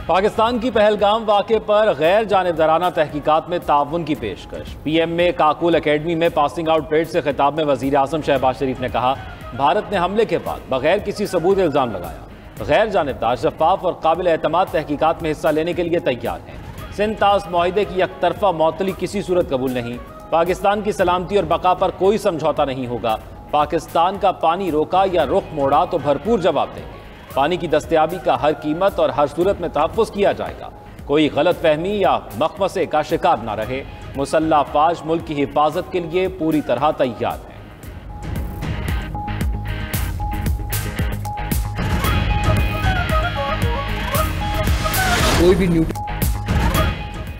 पाकिस्तान की पहलगाम वाक़े पर गैर जानिबदाराना तहकीकात में ताउन की पेशकश। पीएम में काकुल अकेडमी में पासिंग आउट परेड से खिताब में वज़ीर आज़म शहबाज शरीफ ने कहा, भारत ने हमले के बाद बगैर किसी सबूत इल्ज़ाम लगाया गैर जानिबदार, शफाफ और काबिल एतमाद तहकीकात में हिस्सा लेने के लिए तैयार हैं। सिंध ताश मुआहिदे की एकतरफा मअतली किसी सूरत कबूल नहीं। पाकिस्तान की सलामती और बका पर कोई समझौता नहीं होगा। पाकिस्तान का पानी रोका या रुख मोड़ा तो भरपूर जवाब देंगे। पानी की दस्तयाबी का हर कीमत और हर सूरत में तहफ़्फ़ुज़ किया जाएगा। कोई गलत फहमी या मखमसे का शिकार ना रहे। मुसल्लह अफ़वाज मुल्क की हिफाजत के लिए पूरी तरह तैयार है। कोई भी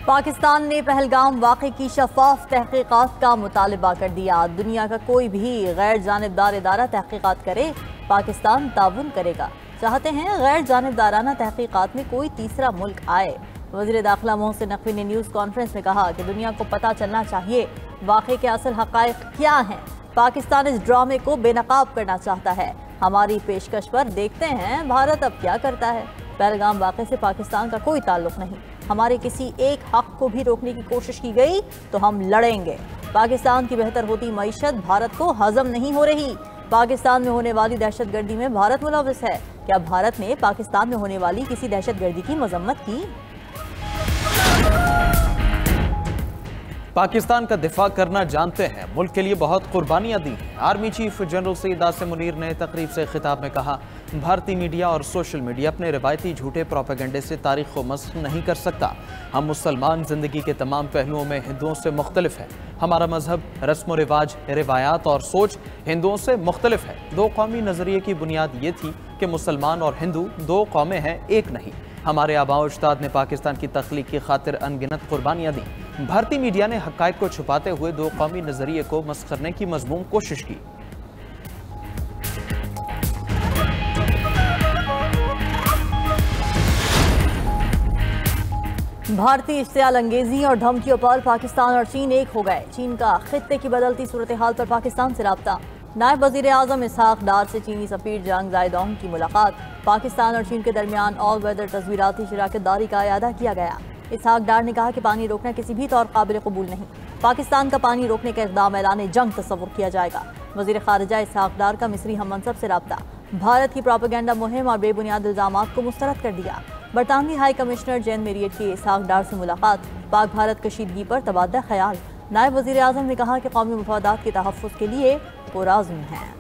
पाकिस्तान ने पहलगाम वाक़े की शफाफ तहकीकात का मुतालबा कर दिया। दुनिया का कोई भी गैर जानिबदार इदारा तहकीकात करे, पाकिस्तान ताउन करेगा। चाहते हैं गैर जानिबदाराना तहकीकात में कोई तीसरा मुल्क आए। वज़ीर दाखिला मोहसिन नकवी ने न्यूज़ कॉन्फ्रेंस में कहा कि दुनिया को पता चलना चाहिए वाक़े के असल हक़ाइक़ क्या हैं। पाकिस्तान इस ड्रामे को बेनकाब करना चाहता है। हमारी पेशकश पर देखते हैं भारत अब क्या करता है। पहलगाम वाक़े से पाकिस्तान का कोई ताल्लुक नहीं। हमारे किसी एक हक को भी रोकने की कोशिश की गई तो हम लड़ेंगे। पाकिस्तान की बेहतर होती मईशत भारत को हजम नहीं हो रही। पाकिस्तान में होने वाली दहशतगर्दी में भारत मुलव्वस है। क्या भारत ने पाकिस्तान में होने वाली किसी दहशतगर्दी की मजम्मत की? पाकिस्तान का दिफा करना जानते हैं, मुल्क के लिए बहुत कुर्बानियां दी हैं। Army chief general Syed Asim Munir ने तकरीब से खिताब में कहा, भारतीय मीडिया और सोशल मीडिया अपने रिवायती झूठे प्रोपेगेंडे से तारीख को मस्ख नहीं कर सकता। हम मुसलमान जिंदगी के तमाम पहलुओं में हिंदुओं से मुख्तलिफ है। हमारा मजहब, रस्म व रिवाज, रिवायात और सोच हिंदुओं से मुख्तलिफ है। दो कौमी नजरिए की बुनियाद ये थी कि मुसलमान और हिंदू दो कौमें हैं, एक नहीं। हमारे आबाओ अजदाद ने पाकिस्तान की तख्लीक की खातिर अनगिनत कुर्बानियां दी। भारतीय मीडिया ने हक़ाइक़ को छुपाते हुए दो कौमी नजरिए को मस्ख़ करने की मज़मूम कोशिश की। भारतीय इश्तियाल अंगेजी और धमकियों पर पाकिस्तान और चीन एक हो गए। चीन का खित्ते की बदलती सूरत हाल पर पाकिस्तान से राब्ता। नायब वज़ीर आज़म इसहाक डार से चीनी सफ़ीर जंग ज़ायदोंग की मुलाकात। पाकिस्तान और चीन के दरमियान ऑल वेदर तस्वीराती शराकतदारी का इयादा किया गया। इसहाक डार ने कहा कि पानी रोकना किसी भी तौर काबिल कबूल नहीं। पाकिस्तान का पानी रोकने का इक़दाम ऐलान जंग तस्वुर किया जाएगा। वज़ीर ख़ारिजा इसहाक डार का मिस्री हम मनसब से राब्ता। भारत की प्रोपेगेंडा मुहिम और बेबुनियाद इल्ज़ामात को मुस्तरद कर दिया। बरतानवी हाई कमिश्नर जैन मेरियट की इसहाक डार से मुलाकात। पाक भारत कशीदगी पर तबादला ख्याल। नायब वज़ीर आज़म ने कहा कि कौमी मफादात के तहफ़्फ़ुज़ के लिए पुरअज़्म हैं।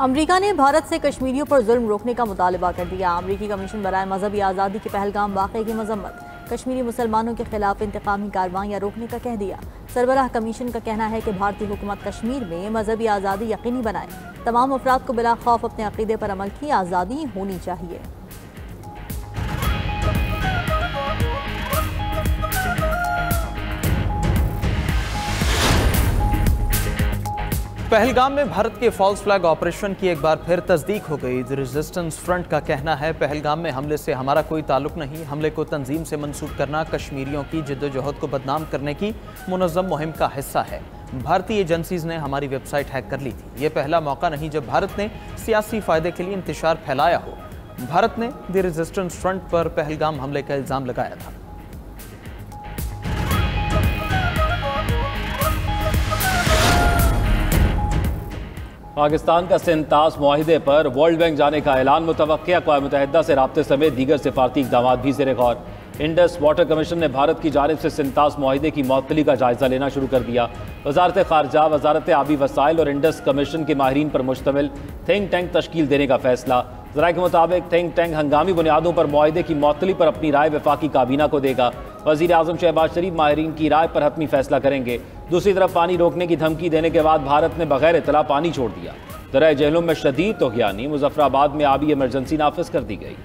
अमरीका ने भारत से कश्मीरियों पर जुल्म रोकने का मुतालबा कर दिया। अमरीकी कमीशन बराए मजहबी आज़ादी के पहलगाम वाक़े की मजम्मत। कश्मीरी मुसलमानों के खिलाफ इंतकामी कार्रवाइयाँ रोकने का कह दिया। सरबराह कमीशन का कहना है कि भारतीय हुकूमत कश्मीर में मजहबी आज़ादी यकीनी बनाए। तमाम अफराद को बिला खौफ अपने अक़ीदे पर अमल की आज़ादी होनी चाहिए। पहलगाम में भारत के फॉल्स फ्लैग ऑपरेशन की एक बार फिर तस्दीक हो गई। द रेजिस्टेंस फ्रंट का कहना है, पहलगाम में हमले से हमारा कोई ताल्लुक नहीं। हमले को तंजीम से मंसूब करना कश्मीरियों की जद्दोजहद को बदनाम करने की मुनज़्ज़म मुहिम का हिस्सा है। भारतीय एजेंसीज ने हमारी वेबसाइट हैक कर ली थी। ये पहला मौका नहीं जब भारत ने सियासी फ़ायदे के लिए इंतशार फैलाया हो। भारत ने द रेजिस्टेंस फ्रंट पर पहलगाम हमले का इल्ज़ाम लगाया था। पाकिस्तान का सिंध ताश मुआहिदे पर वर्ल्ड बैंक जाने का ऐलान मुतवक्किल। अक़वाम मुत्तहिदा से राब्ते समेत दीगर सिफारती इक़दाम भी ज़ेर गौर। इंडस वाटर कमीशन ने भारत की जानिब से सिंध ताश मुआहिदे की मअतली का जायज़ा लेना शुरू कर दिया। वज़ारत ख़ारजा, वज़ारत आबी वसाइल और इंडस कमीशन के माहिरीन पर मुश्तमिल थिंक टैंक तश्कील देने का फैसला। ज़राए के मुताबिक थिंक टैंक हंगामी बुनियादों पर मुआहिदे की मअतली पर अपनी राय वफाकी काबीना को देगा। वज़ीर आज़म शहबाज शरीफ माहिरीन की राय पर हतमी फैसला करेंगे। दूसरी तरफ पानी रोकने की धमकी देने के बाद भारत ने बगैर इतला पानी छोड़ दिया। दरिया जेहलुम में शदीद तोग़यानी। मुज़फ़्फ़राबाद में आबी इमरजेंसी नाफिज कर दी गई।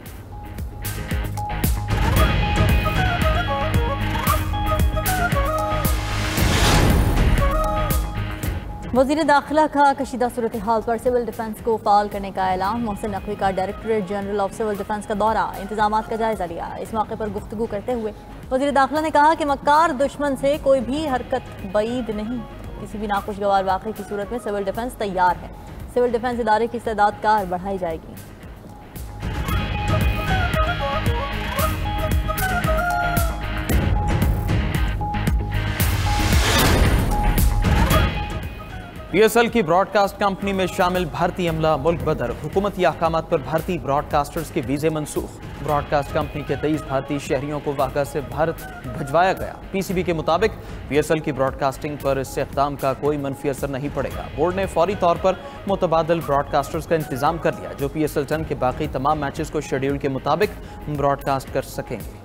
वज़ीर दाखिला का कशीदा सूरत हाल पर सिविल डिफेंस को फ़ाल करने का ऐलान। मोहसिन नकवी का directorate general of civil defence का दौरा, इंतजामात का जायजा लिया। इस मौके पर गुफ्तगू करते हुए वज़ीर दाखिला ने कहा कि मक्कार दुश्मन से कोई भी हरकत बईद नहीं, किसी भी नाखुशगवार वाक़े की सूरत में सिविल डिफेंस तैयार है। सिविल डिफेंस इदारे की इस्तेदाद कार बढ़ाई जाएगी। PSL की ब्रॉडकास्ट कंपनी में शामिल भारतीय अमला मुल्क बदर, हुकूमती अहकामात पर भारतीय ब्रॉडकास्टर्स के वीज़े मनसूख। ब्रॉडकास्ट कंपनी के 23 भारतीय शहरियों को वाक़ा से भारत भिजवाया गया। PCB के मुताबिक PSL की ब्रॉडकास्टिंग पर इस इक़दाम का कोई मनफी असर नहीं पड़ेगा। बोर्ड ने फौरी तौर पर मुतबादिल ब्रॉडकास्टर्स का इंतजाम कर लिया, जो PSL 10 के बाकी तमाम मैचेस को शेड्यूल के मुताबिक ब्रॉडकास्ट कर सकेंगे।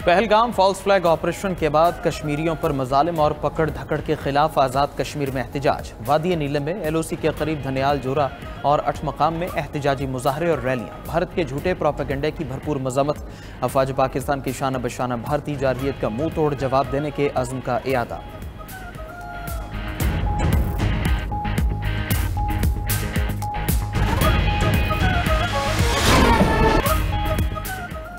पहलगाम फॉल्स फ्लैग ऑपरेशन के बाद कश्मीरियों पर मजालिम और पकड़ धकड़ के खिलाफ आज़ाद कश्मीर में एहतजाज। वादी नीलम में LOC के करीब धनियाल जोरा और अठमकाम में एहतजाजी मुजाहरे और रैलियां। भारत के झूठे प्रोपेगेंडे की भरपूर मजम्मत। अफवाज पाकिस्तान की शाना बशाना भारतीय जारहियत का मुंह तोड़ जवाब देने के अज़्म का इयादा।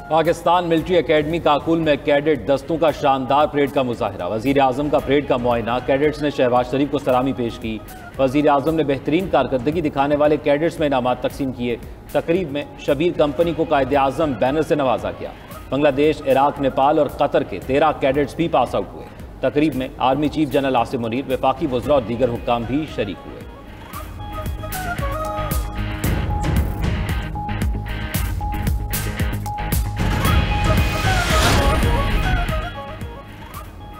पाकिस्तान मिलिट्री एकेडमी काकुल में कैडेट दस्तों का शानदार परेड का मुजाहरा। वजीर आजम का परेड का मुआयना। कैडेट्स ने शहबाज शरीफ को सलामी पेश की। वजीर आजम ने बेहतरीन कारकर्दगी दिखाने वाले कैडेट्स में इनामात तकसीम किए। तकरीब में शबीर कंपनी को कायदे आजम बैनर से नवाजा गया। बांग्लादेश, इराक, नेपाल और कतर के 13 कैडेट्स भी पास आउट हुए। तकरीब में army chief general Asim Munir, वफाकी वज़रा और दीगर हुक्काम भी शरीक हुए।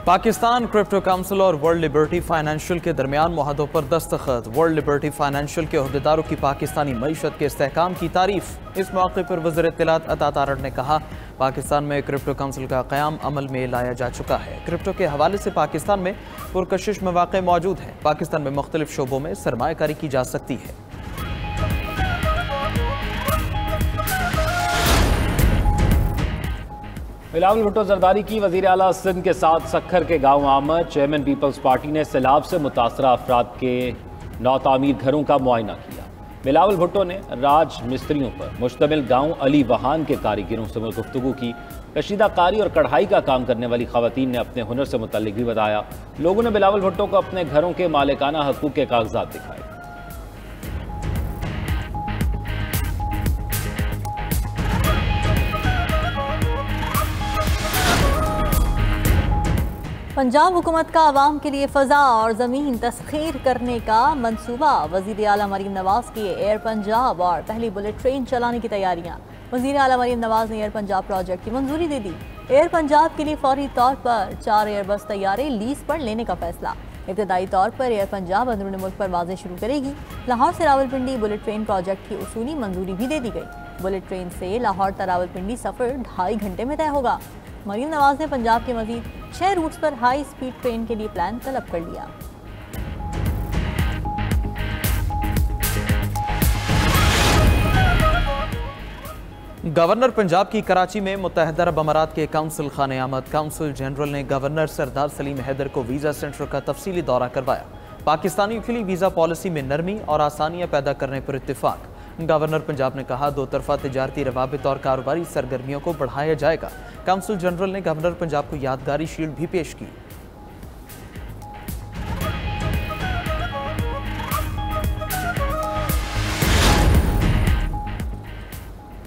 पाकिस्तान क्रिप्टो काउंसिल और वर्ल्ड लिबर्टी फाइनेंशियल के दरमियान मुआहदों पर दस्तखत। वर्ल्ड लिबर्टी फाइनेंशियल के अहदेदारों की पाकिस्तानी मईशत के इस्तेहकाम की तारीफ। इस मौके पर वज़ीर इत्तलात अता तारड़ ने कहा, पाकिस्तान में क्रिप्टो काउंसिल का क़याम अमल में लाया जा चुका है। क्रिप्टो के हवाले से पाकिस्तान में पुरकशिश मौक़े मौजूद हैं। पाकिस्तान में मुख्तलिफ शोबों में सरमायाकारी की जा सकती है। बिलावल भुट्टो जरदारी की वज़ीर आला सिंध के साथ सखर के गाँव आमद। चेयरमैन पीपल्स पार्टी ने सैलाब से मुतासरा अफराद के नौतामीर घरों का मुआयना किया। बिलावल भुट्टो ने राज मिस्त्रियों पर मुश्तमिल गाँव अली वहान के कारीगरों से गुफ्तगू की। कशीदा कारी और कढ़ाई का काम करने वाली खवातीन ने अपने हुनर से मुतल्लिक भी बताया। लोगों ने बिलावल भुट्टो को अपने घरों के मालिकाना हकूक़ के कागजात दिखाए। पंजाब हुकूमत का आवाम के लिए फ़ज़ा और ज़मीन तस्खीर करने का मंसूबा। वज़ीर आला मरीम नवाज़ की एयर पंजाब और पहली बुलेट ट्रेन चलाने की तैयारियां। वज़ीर आला मरीम नवाज़ ने एयर पंजाब प्रोजेक्ट की मंजूरी दे दी। एयर पंजाब के लिए फौरी तौर पर 4 एयरबस तैयारे लीज पर लेने का फैसला। इब्तदाई तौर पर एयर पंजाब अंदरूनी मुल्क परवाजें शुरू करेगी। लाहौर से रावलपिंडी बुलेट ट्रेन प्रोजेक्ट की उसूली मंजूरी भी दे दी गई। बुलेट ट्रेन से लाहौर तक रावलपिंडी सफ़र 2.5 घंटे में तय होगा। मरीम नवाज ने पंजाब के मजीद 6 रूट्स पर हाई स्पीड ट्रेन के लिए प्लान तलब कर लिया। गवर्नर पंजाब की कराची में मुत्तहिदा अरब अमारात के काउंसिल खाने आमद। काउंसिल जनरल ने गवर्नर सरदार सलीम हैदर को वीज़ा सेंटर का तफसीली दौरा करवाया। पाकिस्तानियों के लिए वीज़ा पॉलिसी में नरमी और आसानियाँ पैदा करने पर इत्तेफाक। गवर्नर पंजाब ने कहा, 2 तरफा तिजारती रवाबित और कारोबारी सरगर्मियों को बढ़ाया जाएगा। काउंसिल जनरल ने गवर्नर पंजाब को यादगारी शील्ड भी पेश की।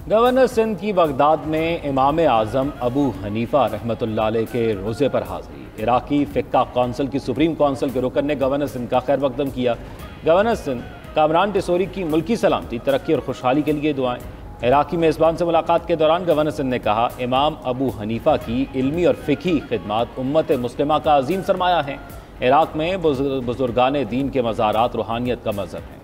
गवर्नर सिंध की बगदाद में इमाम आज़म अबू हनीफा रहमतुल्लाह अलैह के रोज़े पर हाज़िरी। इराकी फ़िक़्हा कौंसिल की सुप्रीम कौंसिल के रुकन ने गवर्नर सिंध का खैर मकदम किया। गवर्नर सिंध कामरान टिसोरी की मुल्की सलामती, तरक्की और खुशहाली के लिए दुआएं। इराकी मेज़बान से मुलाकात के दौरान गवर्नर सिंध ने कहा, इमाम अबू हनीफा की इल्मी और फ़िक़ही खिदमात उम्मत मुस्लिमा का अजीम सरमाया है। इराक में बुजुर्गान दीन के मज़ारात रूहानियत का मज़हर हैं।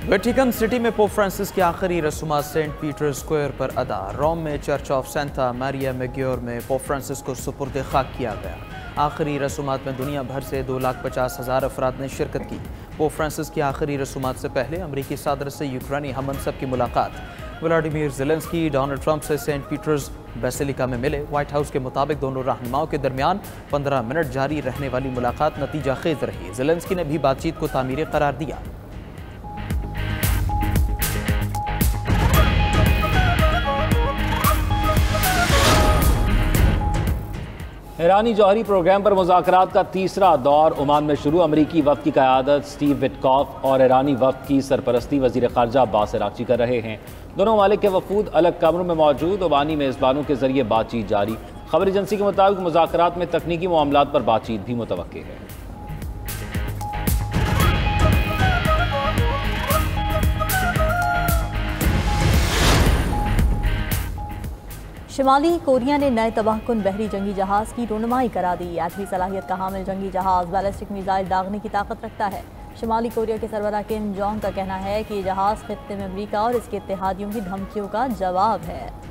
वेटिकन सिटी में पोप फ्रांसिस की आखिरी रसूमात सेंट पीटर स्क्वायर पर अदा। रोम में चर्च ऑफ सेंटा मारिया मेग्योर में पोप फ्रांसिस को सुपुर्द खाक किया गया। आखिरी रसूमात में दुनिया भर से 2,50,000 अफराद ने शिरकत की। पोप फ्रांसिस की आखिरी रसूमात से पहले अमरीकी सदर से यूक्रेनी हममनसब की मुलाकात। व्लादिमीर ज़ेलेंस्की डोनाल्ड ट्रंप से सेंट पीटर्स बेसिलिका में मिले। व्हाइट हाउस के मुताबिक दोनों रहनुमाओं के दरमियान 15 मिनट जारी रहने वाली मुलाकात नतीजा खेज रही। ज़ेलेंस्की ने भी बातचीत को तामीरी करार दिया। ईरानी जौहरी प्रोग्राम पर मुज़ाकरात का तीसरा दौर ओमान में शुरू। अमरीकी वफ़द की क़यादत स्टीव विटकॉफ और ईरानी वफ़द की सरपरस्ती वज़ीर ख़ारजा अब्बास अराग़ची कर रहे हैं। दोनों ममालिक के वफ़ूद अलग कमरों में मौजूद। ओमानी मेज़बानों के जरिए बातचीत जारी। खबर एजेंसी के मुताबिक मुज़ाकरात में तकनीकी मामलात पर बातचीत भी मुतवक्के है। शुमाली कोरिया ने नए तबाहकुन बहरी जंगी जहाज़ की रोनुमाई करा दी। एटमी सलाहियत का हामिल जंगी जहाज़ बैलिस्टिक मिसाइल दागने की ताकत रखता है। शुमाली कोरिया के सरबराह किम जोंग का कहना है कि ये जहाज़ खित्ते में अमरीका और इसके इत्तेहादियों की धमकियों का जवाब है।